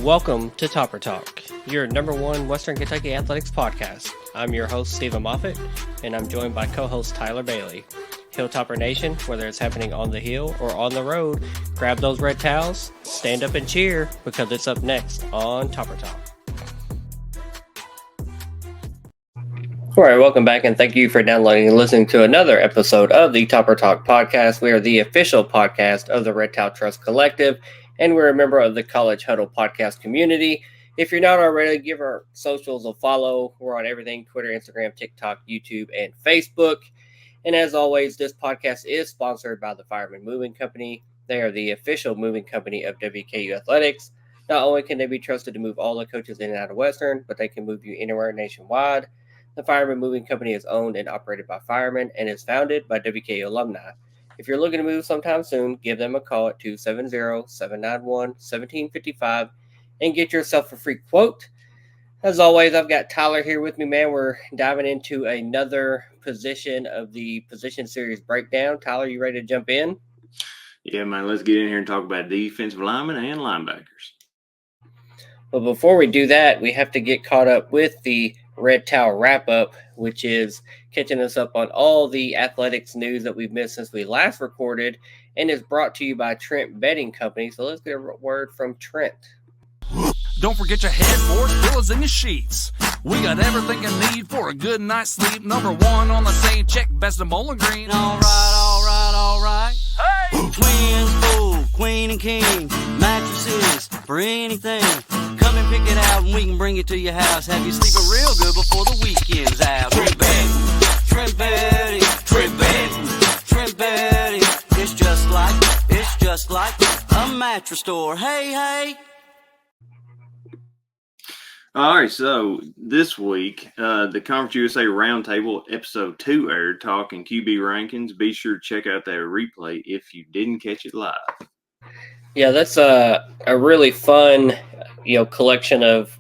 Welcome to Topper Talk, your number one Western Kentucky athletics podcast. I'm your host, Stephen Moffitt, and I'm joined by co-host Tyler Bailey. Hilltopper Nation, whether it's happening on the hill or on the road, grab those red towels, stand up and cheer, because it's up next on Topper Talk. All right, welcome back, and thank you for downloading and listening to another episode of the Topper Talk podcast. We are the official podcast of the Red Towel Trust Collective, and we're a member of the College Huddle podcast community. If you're not already, give our socials a follow. We're on everything: Twitter, Instagram, TikTok, YouTube, and Facebook. And as always, this podcast is sponsored by the Fireman Moving Company. They are the official moving company of WKU Athletics. Not only can they be trusted to move all the coaches in and out of Western, but they can move you anywhere nationwide. The Fireman Moving Company is owned and operated by firemen and is founded by WKU alumni. If you're looking to move sometime soon, give them a call at 270-791-1755 and get yourself a free quote. As always, I've got Tyler here with me, man. We're diving into another position of the position series breakdown. Tyler, you ready to jump in? Yeah, man, let's get in here and talk about defensive linemen and linebackers. But before we do that, we have to get caught up with the Red Towel wrap-up, which is catching us up on all the athletics news that we've missed since we last recorded, and is brought to you by Trent Bedding Company. So let's get a word from Trent. Don't forget your headboard, pillows, and your sheets. We got everything you need for a good night's sleep. Number one on the same check, best of Bowling Green. All right. Hey! Twins, full, queen and king, mattresses for anything. Come and pick it out and we can bring it to your house. Have you sleeping real good before the weekend's out. Trent Bedding. It's just like a mattress store. Hey. All right, so this week, the Conference USA Roundtable Episode 2 aired, talking QB rankings. Be sure to check out that replay if you didn't catch it live. Yeah, that's a really fun, collection of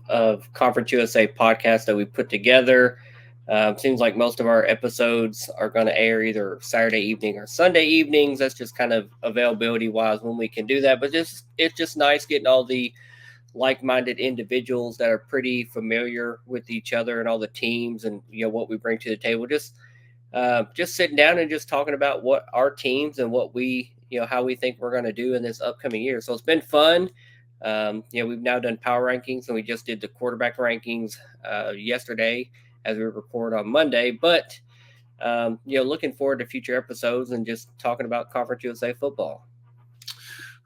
Conference USA podcasts that we put together. Seems like most of our episodes are going to air either Saturday evening or Sunday evenings. That's just kind of availability-wise when we can do that. But it's just nice getting all the like-minded individuals that are pretty familiar with each other and all the teams and what we bring to the table. Just sitting down and just talking about what our teams and what we how we think we're going to do in this upcoming year. So it's been fun. We've now done power rankings, and we just did the quarterback rankings yesterday as we record on Monday. But looking forward to future episodes and just talking about Conference USA football.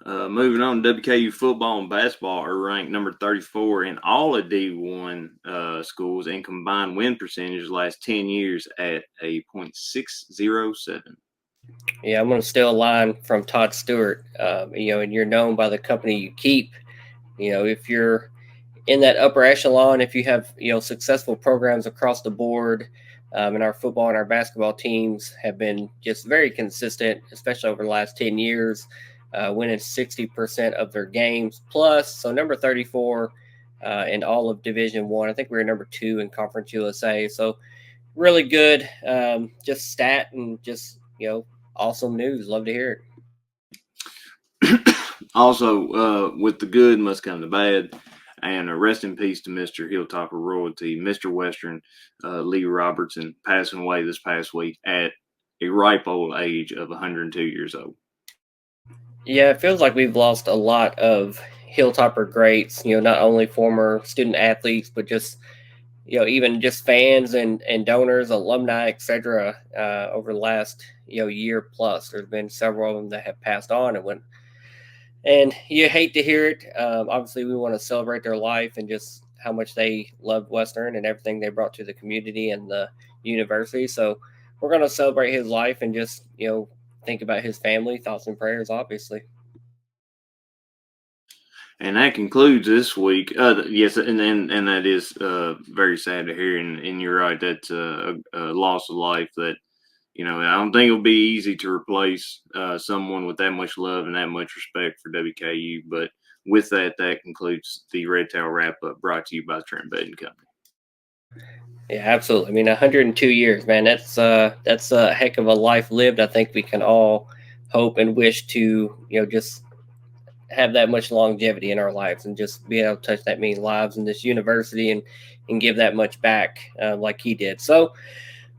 Moving on, WKU football and basketball are ranked number 34 in all of D1 schools and combined win percentage the last 10 years at a .607. Yeah, I'm going to steal a line from Todd Stewart. And you're known by the company you keep. If you're in that upper echelon, if you have successful programs across the board, and our football and our basketball teams have been just very consistent, especially over the last 10 years. Winning 60% of their games plus. So number 34 in all of Division I. I think we were number 2 in Conference USA. So really good just stat and just, awesome news. Love to hear it. Also, with the good must come the bad. And a rest in peace to Mr. Hilltopper royalty, Mr. Western Lee Robertson, passing away this past week at a ripe old age of 102 years old. Yeah, it feels like we've lost a lot of Hilltopper greats, not only former student athletes, but just, even just fans and donors, alumni, etc. Over the last, year plus. There's been several of them that have passed on and you hate to hear it. Obviously, we want to celebrate their life and just how much they loved Western and everything they brought to the community and the university. So we're going to celebrate his life and just, think about his family, thoughts and prayers, obviously. And that concludes this week. Yes, and that is very sad to hear. And you're right, that's a loss of life that, I don't think it'll be easy to replace someone with that much love and that much respect for WKU. But with that concludes the Red Towel wrap-up brought to you by the Trent Bedding Company. Yeah, absolutely. I mean, 102 years, man. That's a heck of a life lived. I think we can all hope and wish to, just have that much longevity in our lives and just be able to touch that many lives in this university and give that much back like he did. So,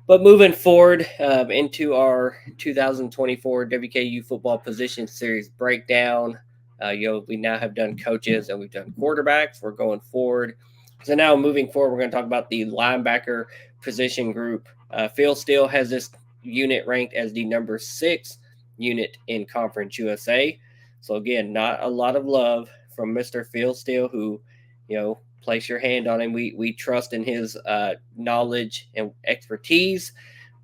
but moving forward into our 2024 WKU football position series breakdown, we now have done coaches and we've done quarterbacks. We're going forward. So now moving forward, we're going to talk about the linebacker position group. Phil Steele has this unit ranked as the number 6 unit in Conference USA. So again, not a lot of love from Mr. Phil Steele, who, place your hand on him. We trust in his knowledge and expertise,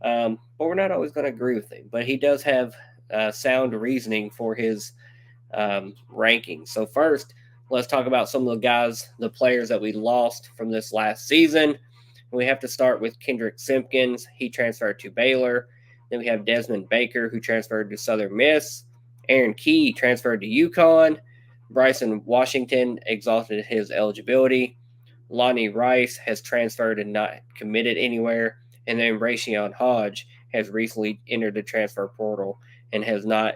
but we're not always going to agree with him. But he does have sound reasoning for his rankings. So first, let's talk about some of the players that we lost from this last season. We have to start with Kendrick Simpkins. He transferred to Baylor. Then we have Desmond Baker, who transferred to Southern Miss. Aaron Key transferred to UConn. Bryson Washington exhausted his eligibility. Lonnie Rice has transferred and not committed anywhere. And then Rayshawn Hodge has recently entered the transfer portal and has not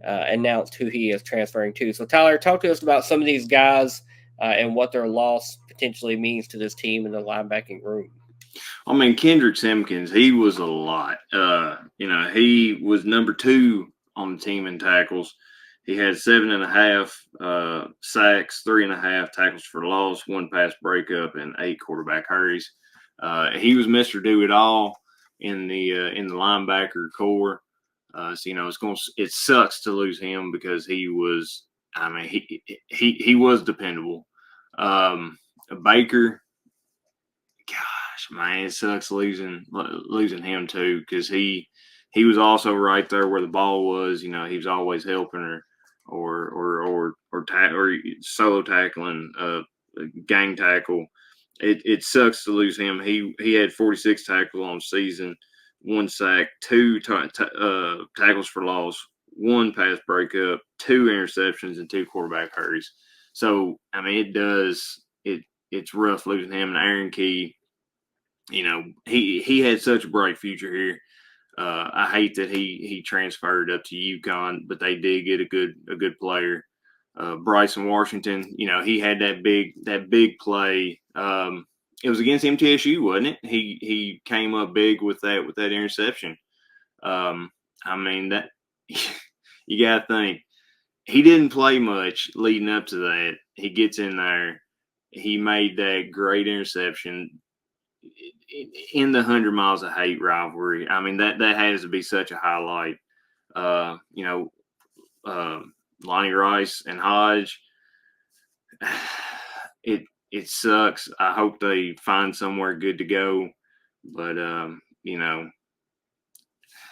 announced who he is transferring to. So, Tyler, talk to us about some of these guys and what their loss potentially means to this team in the linebacking room. I mean, Kendrick Simpkins, he was a lot. He was number 2 on the team in tackles. He had 7.5 sacks, 3.5 tackles for loss, 1 pass breakup, and 8 quarterback hurries. He was Mr. Do It All in the linebacker core. It sucks to lose him because he was dependable. Baker, gosh, man, it sucks losing him too, because he was also right there where the ball was. He was always helping or solo tackling, gang tackle. It sucks to lose him. He had 46 tackles on season, 1 sack, 2 tackles for loss, 1 pass breakup, 2 interceptions, and 2 quarterback hurries. So it's rough losing him. And Aaron Key, he had such a bright future here. I hate that he transferred up to UConn, but they did get a good player. Bryson Washington, he had that big play. It was against MTSU, wasn't it? He came up big with that interception. That you got to think he didn't play much leading up to that. He gets in there, he made that great interception in the 100 Miles of Hate rivalry. That has to be such a highlight. Lonnie Rice and Hodge. It sucks. I hope they find somewhere good to go, but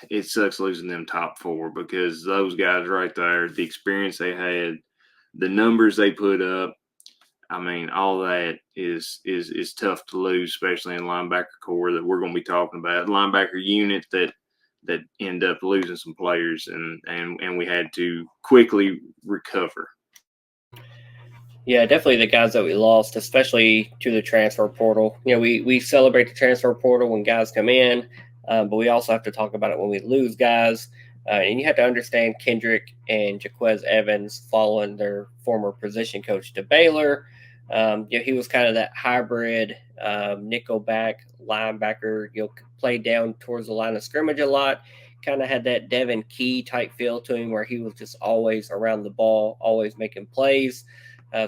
it sucks losing them top 4, because those guys right there, the experience they had, the numbers they put up, all that is tough to lose, especially in linebacker core that we're going to be talking about. Linebacker unit that end up losing some players, and we had to quickly recover. Yeah, definitely the guys that we lost, especially to the transfer portal. We celebrate the transfer portal when guys come in, but we also have to talk about it when we lose guys. And you have to understand Kendrick and Jaquez Evans following their former position coach to Baylor. He was kind of that hybrid nickelback linebacker, played down towards the line of scrimmage a lot. Kind of had that Devin Key type feel to him, where he was just always around the ball, always making plays.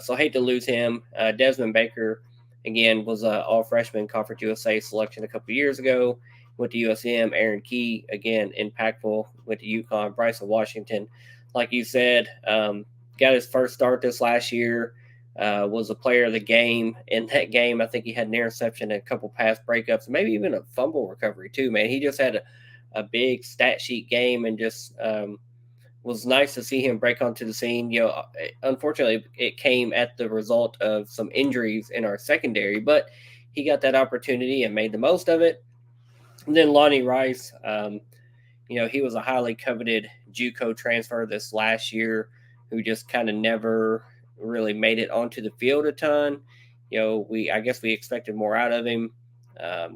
So I hate to lose him. Desmond Baker, again, was an all-freshman Conference USA selection a couple years ago. Went to USM. Aaron Key, again, impactful. Went to UConn. Bryson Washington, like you said, got his first start this last year. Was a player of the game. In that game, I think he had an interception and a couple pass breakups, maybe even a fumble recovery too, man. He just had a big stat sheet game, and just was nice to see him break onto the scene. Unfortunately, it came at the result of some injuries in our secondary, but he got that opportunity and made the most of it. And then Lonnie Rice, he was a highly coveted JUCO transfer this last year, who just kind of never really made it onto the field a ton. I guess we expected more out of him.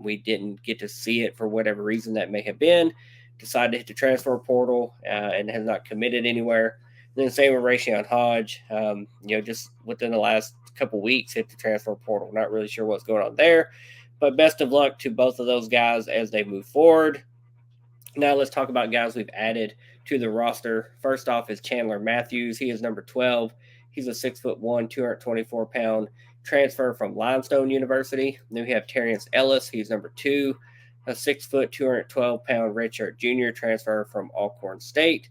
We didn't get to see it for whatever reason that may have been. Decided to hit the transfer portal and has not committed anywhere. And then same with Rayshon Hodge. Just within the last couple weeks hit the transfer portal. Not really sure what's going on there, but best of luck to both of those guys as they move forward. Now let's talk about guys we've added to the roster. First off is Chandler Matthews. He is number 12. He's a 6'1", 224-pound transfer from Limestone University. Then we have Terrence Ellis. He's number 2, a 6 foot, 212-pound redshirt junior transfer from Alcorn State.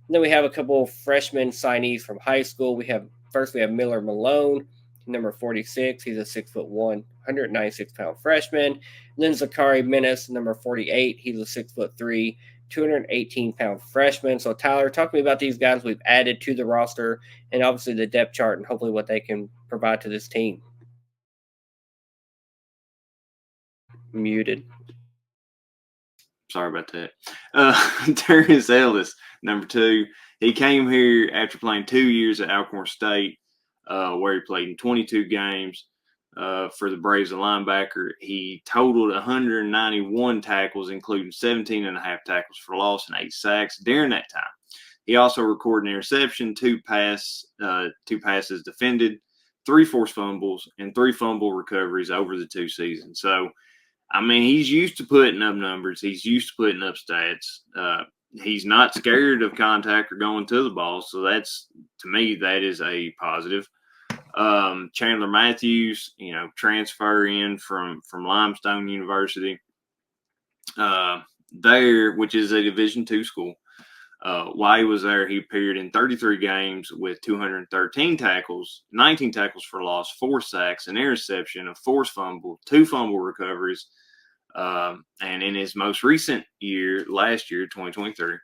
And then we have a couple of freshman signees from high school. We have Miller Malone, number 46. He's a 6'1", 196-pound freshman. And then Zachary Menace, number 48. He's a 6'3", 218-pound freshman. So Tyler, talk to me about these guys we've added to the roster and obviously the depth chart and hopefully what they can provide to this team. Muted. Sorry about that. Terrence Ellis, number 2. He came here after playing 2 years at Alcorn State, where he played in 22 games for the Braves, a linebacker. He totaled 191 tackles, including 17.5 tackles for loss and 8 sacks during that time. He also recorded an interception, 2 passes defended, 3 forced fumbles, and 3 fumble recoveries over the 2 seasons. So, I mean, he's used to putting up numbers. He's used to putting up stats. He's not scared of contact or going to the ball. So that's, to me, that is a positive. Chandler Matthews, transfer in from Limestone University there, which is a Division II school. While he was there, he appeared in 33 games with 213 tackles, 19 tackles for loss, 4 sacks, an interception, a forced fumble, 2 fumble recoveries. And in his most recent year, last year, 2023,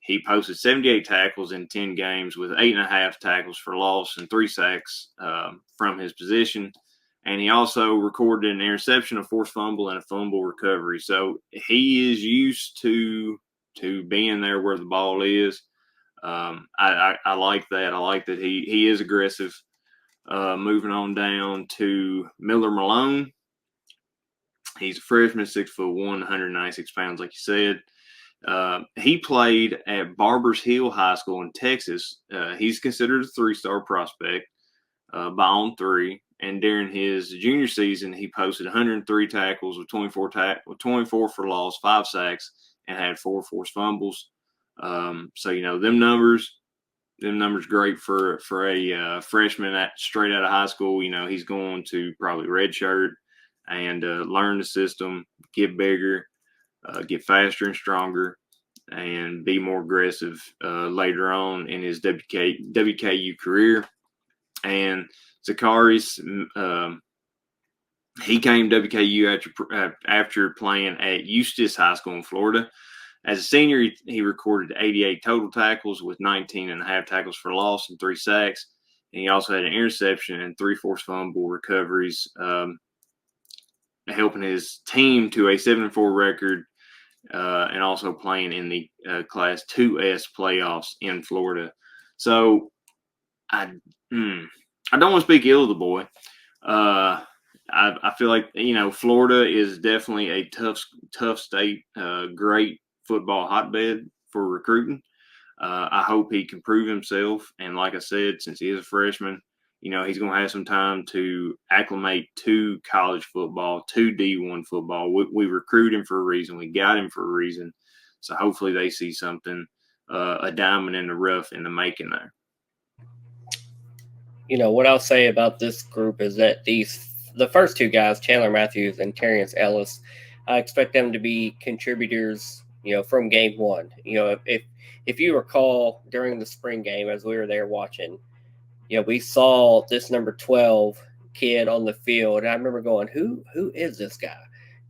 he posted 78 tackles in 10 games with 8.5 tackles for loss and 3 sacks from his position. And he also recorded an interception, a forced fumble, and a fumble recovery. So he is used to being there where the ball is. I like that. I like that he is aggressive. Moving on down to Miller Malone. He's a freshman, 6'1", 196 pounds, like you said. He played at Barbers Hill High School in Texas. He's considered a 3-star prospect by On3. And during his junior season, he posted 103 tackles with 24 for loss, 5 sacks, and had 4 forced fumbles. So them numbers great for a freshman straight out of high school. He's going to probably redshirt and learn the system, get bigger, get faster and stronger, and be more aggressive later on in his WKU career. And Zacharias, he came WKU after playing at Eustis High School in Florida. As a senior, he recorded 88 total tackles with 19.5 tackles for loss and 3 sacks. And he also had an interception and 3 forced fumble recoveries, helping his team to a 7-4 record, and also playing in the Class 2S playoffs in Florida. So I don't want to speak ill of the boy. I feel like, Florida is definitely a tough state, great football hotbed for recruiting. I hope he can prove himself. And like I said, since he is a freshman, he's going to have some time to acclimate to college football, to D1 football. We recruit him for a reason. We got him for a reason. So hopefully they see something, a diamond in the rough in the making there. What I'll say about this group is that the first 2 guys, Chandler Matthews and Terrence Ellis, I expect them to be contributors, from game 1. If you recall during the spring game as we were there watching, we saw this number 12 kid on the field, and I remember going, who is this guy?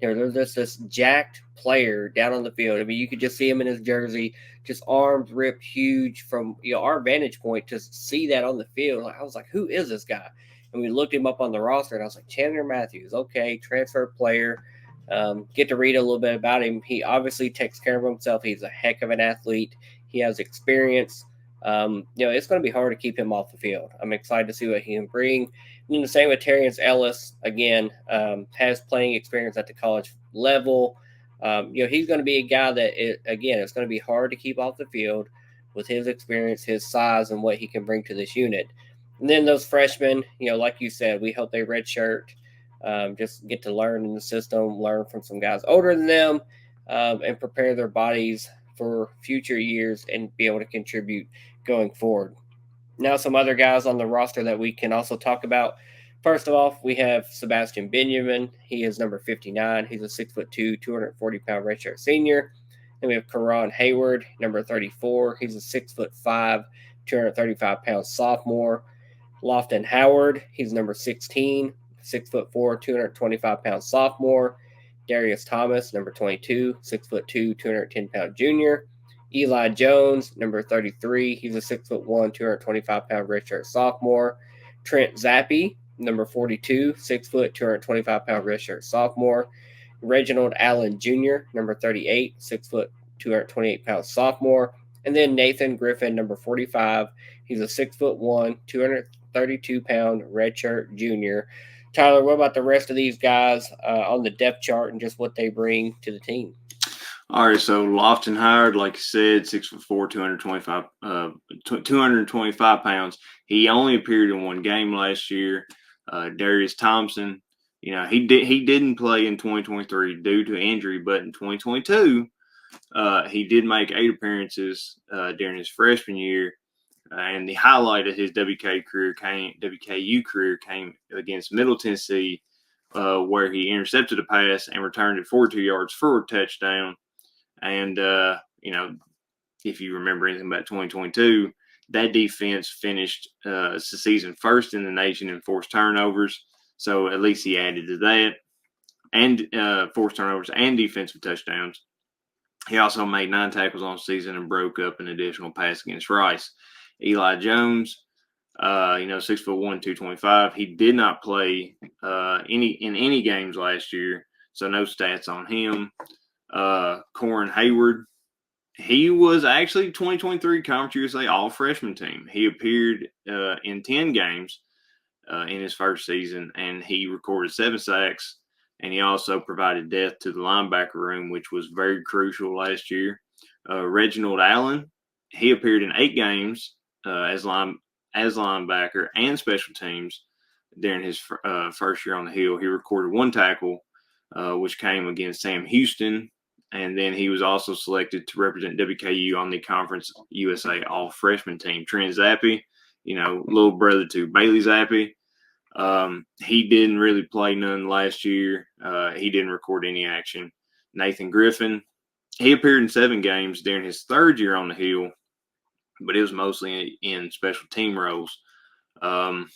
There's just this jacked player down on the field. I mean, you could just see him in his jersey, just arms ripped huge from our vantage point to see that on the field. I was like, who is this guy? And we looked him up on the roster, and I was like, Chandler Matthews, okay, transfer player. Get to read a little bit about him. He obviously takes care of himself. He's a heck of an athlete. He has experience. It's going to be hard to keep him off the field. I'm excited to see what he can bring. And then the same with Terrence Ellis, again, has playing experience at the college level. He's going to be a guy that, it's going to be hard to keep off the field. with his experience, his size, and what he can bring to this unit. And then those freshmen, like you said, we hope they redshirt, just get to learn in the system, learn from some guys older than them, and prepare their bodies for future years and be able to contribute going forward. Now, some other guys on the roster that we can also talk about. First of all, we have Sebastian Benjamin. He is number 59. He's a 6'2", 240-pound redshirt senior. Then we have Karan Hayward, number 34. He's a 6'5", 235-pound sophomore. Lofton Howard, he's number 16, 6'4", 225-pound sophomore. Darius Thomas, number 22, 6'2", 210-pound junior. Eli Jones, number 33. He's a 6'1", 225-pound redshirt sophomore. Trent Zappi, number 42, 6 foot, 225-pound redshirt sophomore. Reginald Allen Jr., number 38, 6 foot, 228-pound sophomore. And then Nathan Griffin, number 45. He's a 6'1", 232-pound redshirt junior. Tyler, what about the rest of these guys on the depth chart and just what they bring to the team? All right, so Lofton Howard, like you said, 6'4", 225 pounds. He only appeared in one game last year. Darius Thompson, he didn't play in 2023 due to injury, but in 2022, he did make 8 appearances during his freshman year. And the highlight of his WKU career came against Middle Tennessee, where he intercepted a pass and returned it 42 yards for a touchdown. And, if you remember anything about 2022, that defense finished the season first in the nation in forced turnovers. So at least he added to that, and forced turnovers and defensive touchdowns. He also made 9 tackles on season and broke up an additional pass against Rice. Eli Jones, 6'1", 225. He did not play in any games last year, so no stats on him. Corin Hayward, he was actually 2023 Conference USA All-Freshman team. He appeared in 10 games in his first season, and he recorded 7 sacks, and he also provided depth to the linebacker room, which was very crucial last year. Reginald Allen, he appeared in 8 games as linebacker and special teams during his first year on the Hill. He recorded 1 tackle, which came against Sam Houston. And then he was also selected to represent WKU on the Conference USA All-Freshman team. Trent Zappi, little brother to Bailey Zappi. He didn't really play none last year. He didn't record any action. Nathan Griffin, he appeared in 7 games during his 3rd year on the Hill, but it was mostly in special team roles. And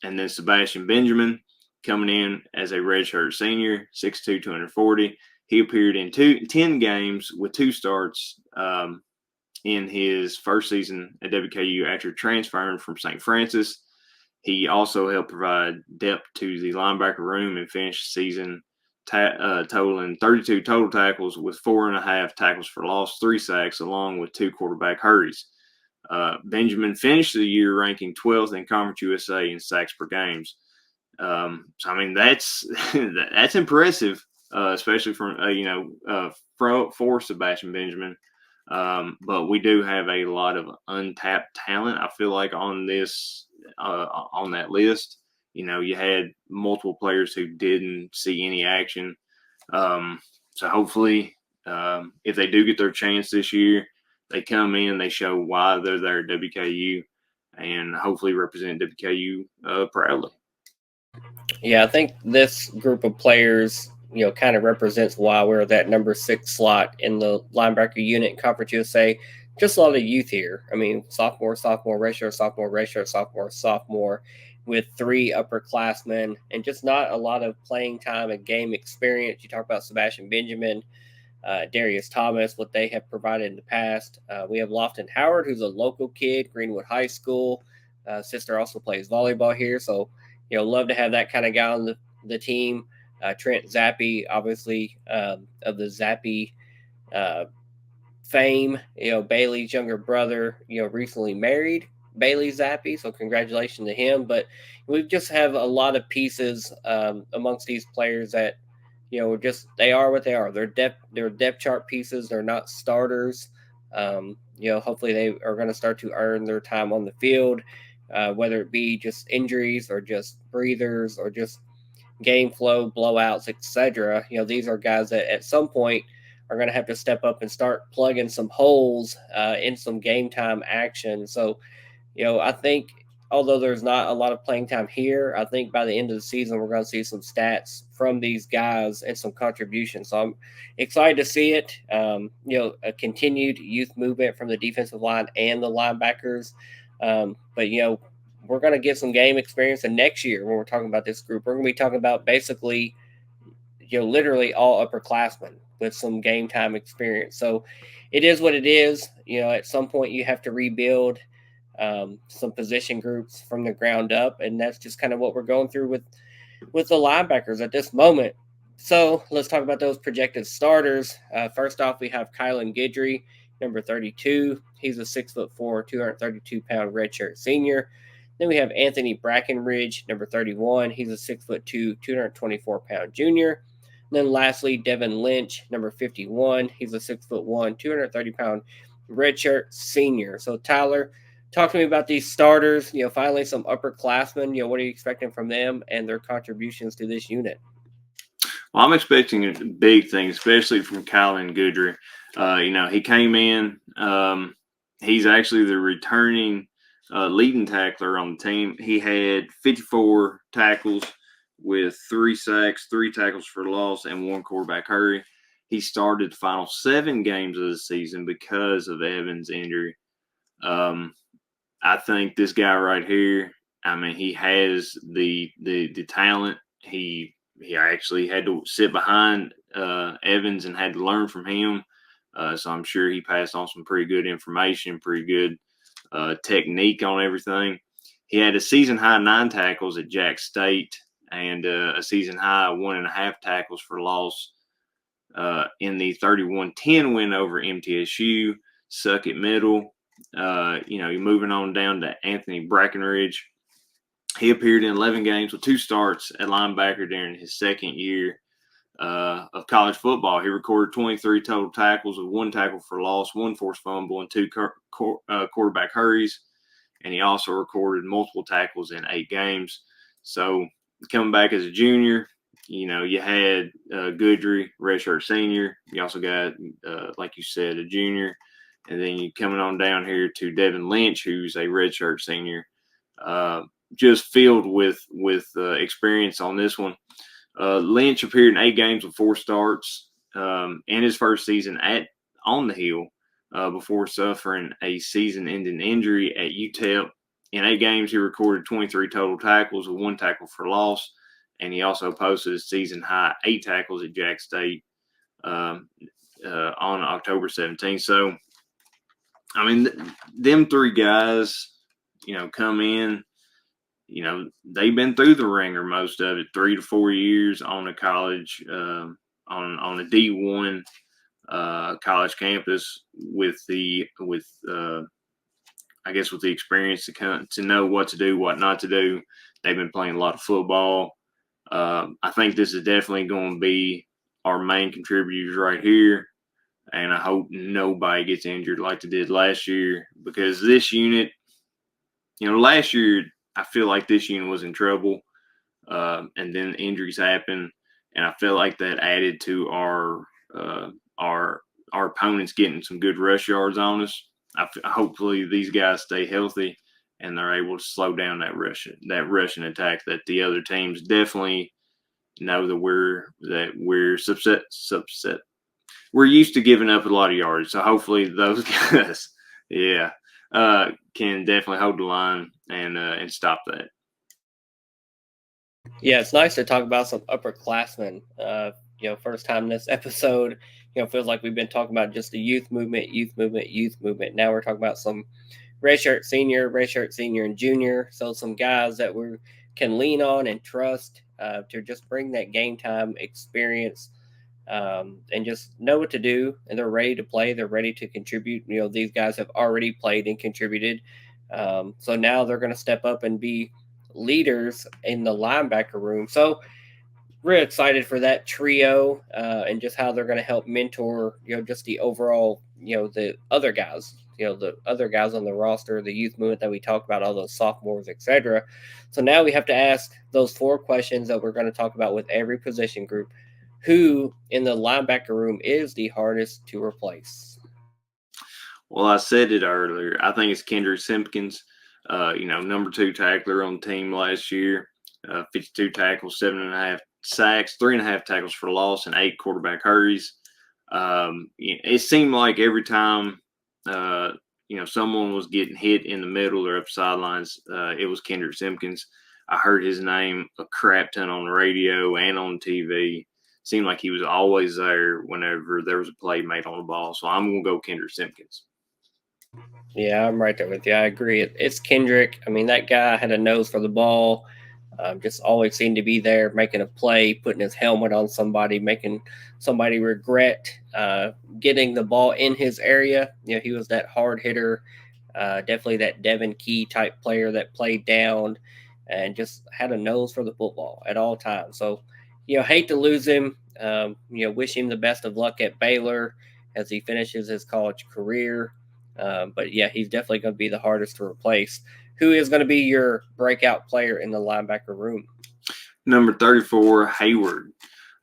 then Sebastian Benjamin coming in as a redshirt senior, 6'2", 240. He appeared in 10 games with 2 starts in his first season at WKU after transferring from St. Francis. He also helped provide depth to the linebacker room and finished the season totaling 32 total tackles with 4.5 tackles for loss, 3 sacks, along with 2 quarterback hurries. Benjamin finished the year ranking 12th in Conference USA in sacks per games. That's that's impressive. Especially for Sebastian Benjamin. But we do have a lot of untapped talent, I feel like, on that list. You had multiple players who didn't see any action. So hopefully, if they do get their chance this year, they come in, they show why they're there at WKU, and hopefully represent WKU proudly. Yeah, I think this group of players kind of represents why we're that number 6 slot in the linebacker unit in Conference USA. Just a lot of youth here. I mean, sophomore, redshirt, sophomore, with 3 upperclassmen, and just not a lot of playing time and game experience. You talk about Sebastian Benjamin, Darius Thomas, what they have provided in the past. We have Lofton Howard, who's a local kid, Greenwood High School. Sister also plays volleyball here, so love to have that kind of guy on the team. Trent Zappi, obviously, of the Zappi fame. Bailey's younger brother, recently married Bailey Zappi, so congratulations to him. But we just have a lot of pieces amongst these players that, they are what they are. They're depth chart pieces. They're not starters. Hopefully they are going to start to earn their time on the field, whether it be just injuries or just breathers or just game flow, blowouts, etc. These are guys that at some point are going to have to step up and start plugging some holes in some game time action. So, I think although there's not a lot of playing time here, I think by the end of the season we're going to see some stats from these guys and some contributions. So I'm excited to see it. A continued youth movement from the defensive line and the linebackers. But we're going to get some game experience, and next year when we're talking about this group, we're going to be talking about basically, literally all upperclassmen with some game time experience. So it is what it is. At some point you have to rebuild some position groups from the ground up, and that's just kind of what we're going through with the linebackers at this moment. So let's talk about those projected starters. First off, we have Kylan Guidry, number 32. He's a 6'4", 232-pound redshirt senior. Then we have Anthony Brackenridge, number 31. He's a 6'2", 224-pound junior. And then lastly, Devin Lynch, number 51. He's a 6'1", 230-pound redshirt senior. So Tyler, talk to me about these starters. Finally some upperclassmen. What are you expecting from them and their contributions to this unit? Well, I'm expecting a big thing, especially from Kylan Guidry. He came in. He's actually the returning leading tackler on the team. He had 54 tackles with 3 sacks, 3 tackles for loss, and 1 quarterback hurry. He started the final 7 games of the season because of Evans' injury. I think this guy right here, he has the talent. He actually had to sit behind Evans and had to learn from him. So I'm sure he passed on some pretty good information, pretty good technique on everything. He had a season high 9 tackles at Jack State and a season high 1.5 tackles for loss in the 31-10 win over MTSU. Suck it middle. You're moving on down to Anthony Brackenridge. He appeared in 11 games with 2 starts at linebacker during his second year of college football. He recorded 23 total tackles with 1 tackle for loss, 1 forced fumble, and 2 quarterback hurries. And he also recorded multiple tackles in 8 games. So coming back as a junior, you had Guidry, redshirt senior. You also got, like you said, a junior. And then you coming on down here to Devin Lynch, who's a redshirt senior. Just filled with experience on this one. Lynch appeared in 8 games with 4 starts in his first season on the Hill before suffering a season-ending injury at UTEP. In 8 games, he recorded 23 total tackles with 1 tackle for loss, and he also posted a season-high 8 tackles at Jack State on October 17th. So, them 3 guys, come in. They've been through the ringer, most of it, 3 to 4 years on a college, on a D1 college campus with the experience to know what to do, what not to do. They've been playing a lot of football. I think this is definitely going to be our main contributors right here. And I hope nobody gets injured like they did last year, because this unit, last year, I feel like this unit was in trouble, and then injuries happened, and I feel like that added to our opponents getting some good rush yards on us. Hopefully these guys stay healthy and they're able to slow down that rushing attack that the other teams definitely know that we're subset. We're used to giving up a lot of yards, so hopefully those guys, can definitely hold the line and stop that. Yeah, it's nice to talk about some upperclassmen. First time this episode, feels like we've been talking about just the youth movement. Now we're talking about some redshirt senior, and junior. So some guys that we can lean on and trust to just bring that game time experience and just know what to do. And they're ready to play. They're ready to contribute. These guys have already played and contributed. So now they're going to step up and be leaders in the linebacker room. So we're excited for that trio and just how they're going to help mentor, just the overall, the other guys, the other guys on the roster, the youth movement that we talked about, all those sophomores, etc. So now we have to ask those 4 questions that we're going to talk about with every position group. Who in the linebacker room is the hardest to replace? Well, I said it earlier. I think it's Kendrick Simpkins, number 2 tackler on the team last year, 52 tackles, 7.5 sacks, 3.5 tackles for loss, and 8 quarterback hurries. It seemed like every time, someone was getting hit in the middle or up sidelines, it was Kendrick Simpkins. I heard his name a crap ton on the radio and on TV. Seemed like he was always there whenever there was a play made on the ball. So I'm going to go Kendrick Simpkins. Yeah, I'm right there with you. I agree. It's Kendrick. I mean, that guy had a nose for the ball. Just always seemed to be there, making a play, putting his helmet on somebody, making somebody regret getting the ball in his area. He was that hard hitter, definitely that Devin Key type player that played down and just had a nose for the football at all times. So, hate to lose him. Wish him the best of luck at Baylor as he finishes his college career. But yeah, he's definitely going to be the hardest to replace. Who is going to be your breakout player in the linebacker room? Number 34, Hayward.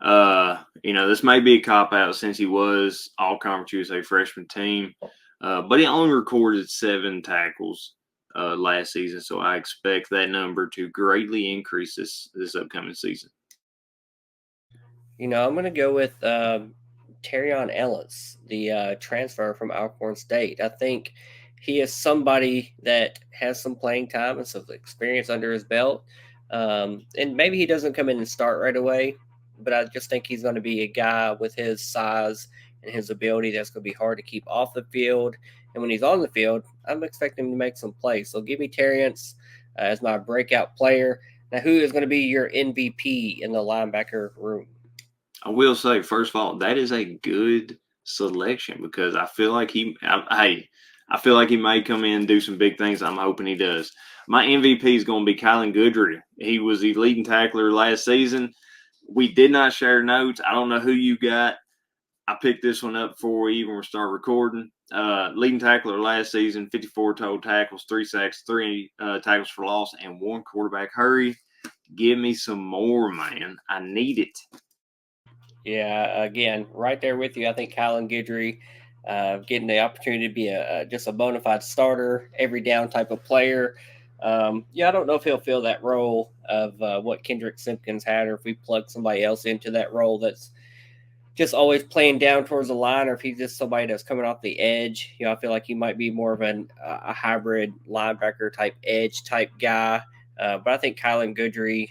This may be a cop-out since he was All-Conference USA freshman team, but he only recorded 7 tackles last season, so I expect that number to greatly increase this upcoming season. I'm going to go with Terrion Ellis, the transfer from Alcorn State. I think he is somebody that has some playing time and some experience under his belt. And maybe he doesn't come in and start right away, but I just think he's going to be a guy with his size and his ability that's going to be hard to keep off the field. And when he's on the field, I'm expecting him to make some plays. So give me Terrion as my breakout player. Now, who is going to be your MVP in the linebacker room? I will say, first of all, that is a good selection because I feel like I feel like he may come in and do some big things. I'm hoping he does. My MVP is going to be Kylan Goodry. He was the leading tackler last season. We did not share notes. I don't know who you got. I picked this one up before we even start recording. Leading tackler last season, 54 total tackles, 3 sacks, 3 tackles for loss, and 1 quarterback hurry. Give me some more, man. I need it. Yeah, again, right there with you. I think Kylan Guidry getting the opportunity to be just a bona fide starter, every down type of player. I don't know if he'll fill that role of what Kendrick Simpkins had, or if we plug somebody else into that role that's just always playing down towards the line, or if he's just somebody that's coming off the edge. I feel like he might be more of a hybrid linebacker type edge type guy. But I think Kylan Guidry,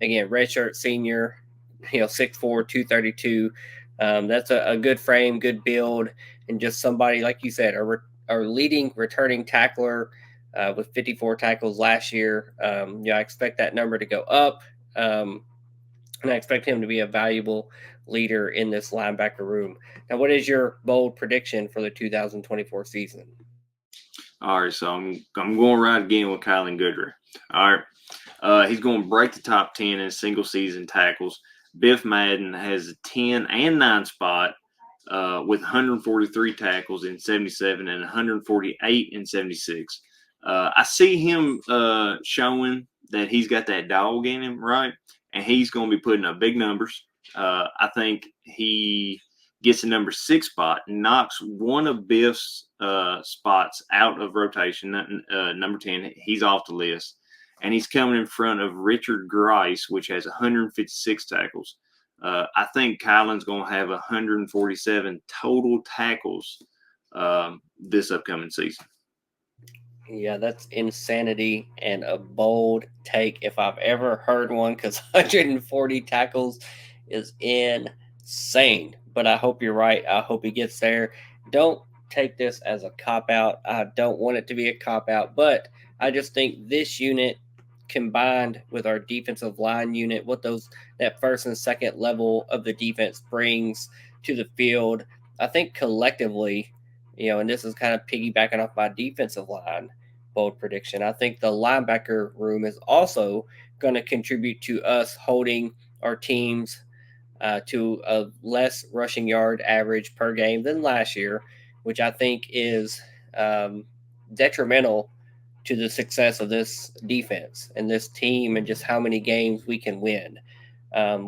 again, redshirt senior, 6'4", 232. That's a good frame, good build, and just somebody, like you said, our leading returning tackler with 54 tackles last year. I expect that number to go up, and I expect him to be a valuable leader in this linebacker room. Now, what is your bold prediction for the 2024 season? All right, so I'm going right again with Kylan Goodry. All right, he's going to break the top 10 in single season tackles. Biff Madden has a 10 and 9 spot with 143 tackles in 77 and 148 in 76. I see him showing that he's got that dog in him, right? And he's going to be putting up big numbers. I think he gets the number 6 spot, knocks one of Biff's spots out of rotation, number 10. He's off the list. And he's coming in front of Richard Grice, which has 156 tackles. I think Kylan's going to have 147 total tackles this upcoming season. Yeah, that's insanity and a bold take if I've ever heard one, because 140 tackles is insane. But I hope you're right. I hope he gets there. Don't take this as a cop-out. I don't want it to be a cop-out, but I just think this unit combined with our defensive line unit, what that first and second level of the defense brings to the field, I think collectively, and this is kind of piggybacking off my defensive line bold prediction, I think the linebacker room is also going to contribute to us holding our teams to a less rushing yard average per game than last year, which I think is detrimental to the success of this defense and this team and just how many games we can win.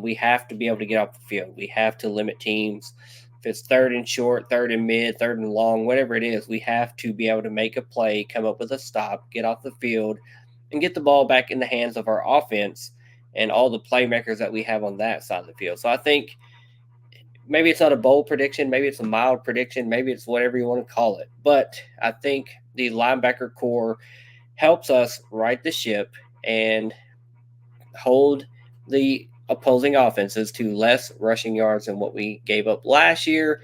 We have to be able to get off the field. We have to limit teams. If it's third and short, third and mid, third and long, whatever it is, we have to be able to make a play, come up with a stop, get off the field, and get the ball back in the hands of our offense and all the playmakers that we have on that side of the field. So I think maybe it's not a bold prediction, maybe it's a mild prediction, maybe it's whatever you want to call it. But I think the linebacker core helps us right the ship and hold the opposing offenses to less rushing yards than what we gave up last year,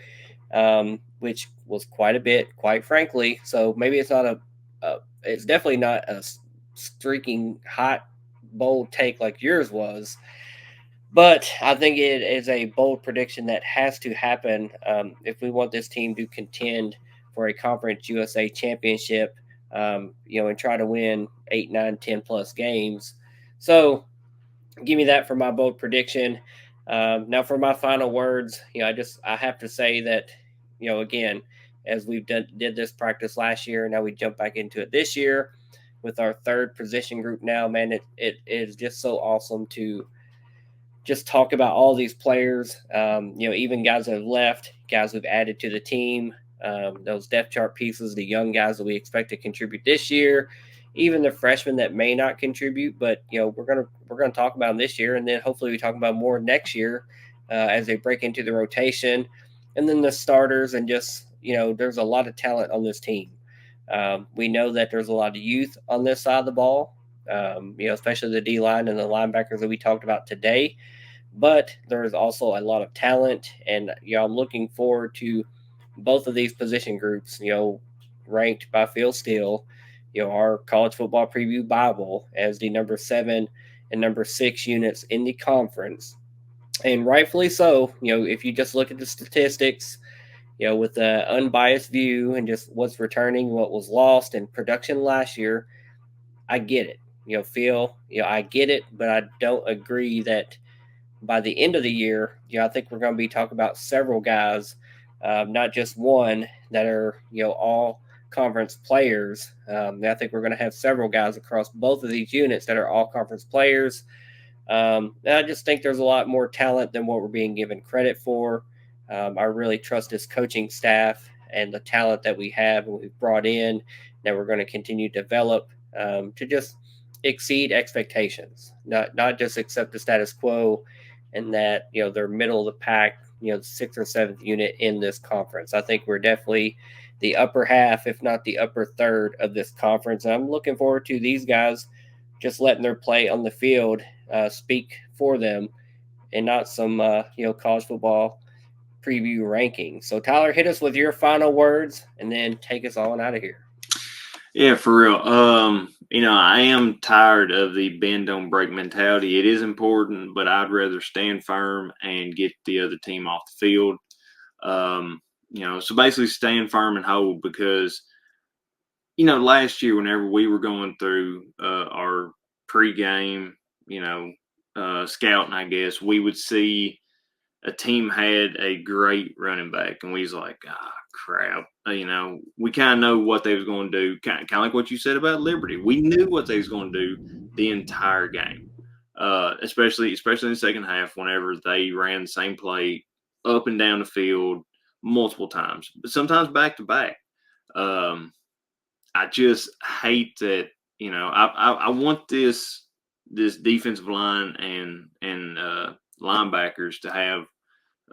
which was quite a bit, quite frankly. So maybe it's not it's definitely not a streaking hot, bold take like yours was. But I think it is a bold prediction that has to happen if we want this team to contend for a Conference USA championship, and try to win 8, 9, 10 plus games. So give me that for my bold prediction. Now for my final words, I have to say that, again, as we've did this practice last year, now we jump back into it this year with our third position group. Now, man, it is just so awesome to just talk about all these players. Even guys that have left, guys we've added to the team, those depth chart pieces, the young guys that we expect to contribute this year, even the freshmen that may not contribute, but we're gonna talk about them this year, and then hopefully we talk about more next year as they break into the rotation, and then the starters, and just there's a lot of talent on this team. We know that there's a lot of youth on this side of the ball, especially the D line and the linebackers that we talked about today. But there is also a lot of talent, and I'm looking forward to both of these position groups. Ranked by Phil Steele, our college football preview Bible as the number 7 and number 6 units in the conference, and rightfully so. If you just look at the statistics, with an unbiased view and just what's returning, what was lost in production last year, I get it. Phil, I get it, but I don't agree that by the end of the year, I think we're going to be talking about several guys, not just one, that are, all conference players. I think we're going to have several guys across both of these units that are all conference players. And I just think there's a lot more talent than what we're being given credit for. I really trust this coaching staff and the talent that we have and we've brought in that we're going to continue to develop to just exceed expectations, not just accept the status quo and that, they're middle of the pack, the 6th or 7th unit in this conference. I think we're definitely the upper half, if not the upper third of this conference. And I'm looking forward to these guys just letting their play on the field speak for them and not some, college football preview ranking. So Tyler, hit us with your final words and then take us on out of here. Yeah, for real. I am tired of the bend don't break mentality. It is important, but I'd rather stand firm and get the other team off the field. So basically stand firm and hold, because last year whenever we were going through our pregame, scouting, I guess, we would see a team had a great running back, and we was like, crap. We kind of know what they was going to do. Kind of like what you said about Liberty. We knew what they was going to do the entire game, especially in the second half whenever they ran the same play up and down the field multiple times, but sometimes back to back. I just hate that. I want this defensive line and linebackers to have.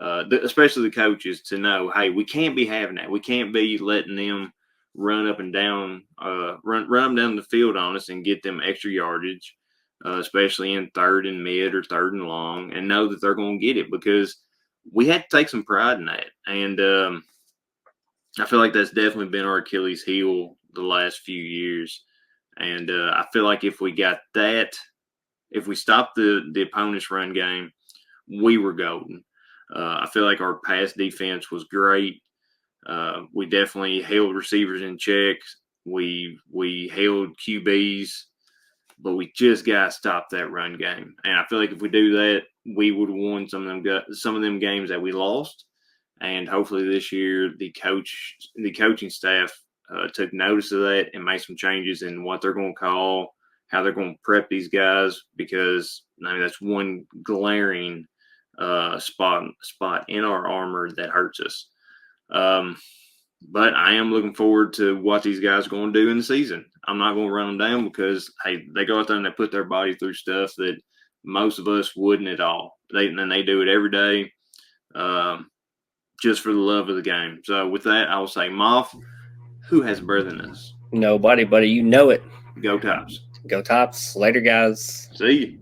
Especially the coaches to know, hey, we can't be having that. We can't be letting them run up and down, run them down the field on us and get them extra yardage, especially in third and mid or third and long, and know that they're going to get it, because we had to take some pride in that. And I feel like that's definitely been our Achilles heel the last few years. And I feel like if we got that, if we stopped the opponent's run game, we were golden. I feel like our pass defense was great. We definitely held receivers in check. We held QBs but we just got to stop that run game. And I feel like if we do that, we would have won some of them games that we lost. And hopefully this year, the coaching staff took notice of that and made some changes in what they're going to call, how they're going to prep these guys, because that's one glaring spot in our armor that hurts us. But I am looking forward to what these guys are going to do in the season. I'm not going to run them down because, hey, they go out there and they put their body through stuff that most of us wouldn't at all. They do it every day just for the love of the game. So with that, I will say, Moff, who has better than us? Nobody, buddy. You know it. Go Tops. Go Tops. Later, guys. See you.